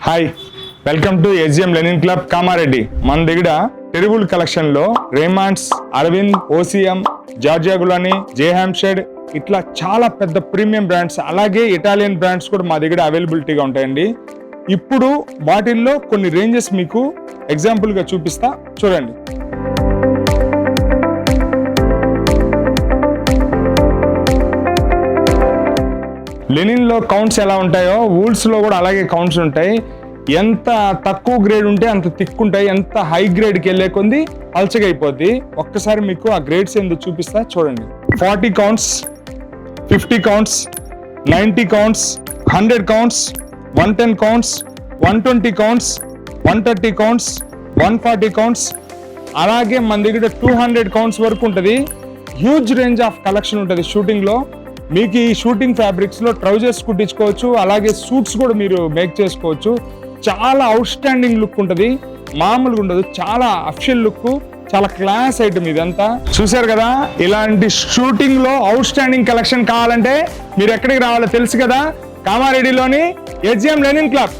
Hi, welcome to HM linen club Kamareddy. మన దగ్గర terrible collection లో రేమాండ్స్, అరవింద్, OCM, జార్జియా గులాని, జేహామ్షెడ్ ఇట్లా చాలా పెద్ద ప్రీమియం బ్రాండ్స్, అలాగే ఇటాలియన్ బ్రాండ్స్ కూడా మా దగ్గర అవైలబిలిటీగా ఉంటాయండి. ఇప్పుడు వాటిల్లో కొన్ని రేంజెస్ మీకు ఎగ్జాంపుల్ గా చూపిస్తా, చూడండి. లెనిన్ లో కౌంట్స్ ఎలా ఉంటాయో వూల్స్ లో కూడా అలాగే కౌంట్స్ ఉంటాయి. ఎంత తక్కువ గ్రేడ్ ఉంటే అంత థిక్ ఉంటాయి, ఎంత హై గ్రేడ్కి వెళ్ళే కొంది పల్చగా అయిపోద్ది. ఒక్కసారి మీకు ఆ గ్రేడ్స్ ఎందుకు చూపిస్తా, చూడండి. 40 counts, 50 counts, 90 counts, 100 counts, 110 counts, 120 counts, 130 counts, 140 counts, అలాగే మన దగ్గర 200 కౌంట్స్ వరకు ఉంటుంది. హ్యూజ్ రేంజ్ ఆఫ్ కలెక్షన్ ఉంటుంది షూటింగ్ లో. మీకు ఈ షూటింగ్ ఫ్యాబ్రిక్స్ లో ట్రౌజర్స్ కుట్టించుకోవచ్చు, అలాగే సూట్స్ కూడా మీరు మేక్ చేసుకోవచ్చు. చాలా అవుట్ స్టాండింగ్ లుక్ ఉంటుంది, మామూలుగా ఉండదు. చాలా అఫిషియల్ లుక్, చాలా క్లాస్ ఐటమ్ ఇదంతా. చూసారు కదా, ఇలాంటి షూటింగ్ లో అవుట్ స్టాండింగ్ కలెక్షన్ కావాలంటే మీరు ఎక్కడికి రావాలో తెలుసు కదా, కామారెడ్డిలోని HM లెనిన్ క్లబ్.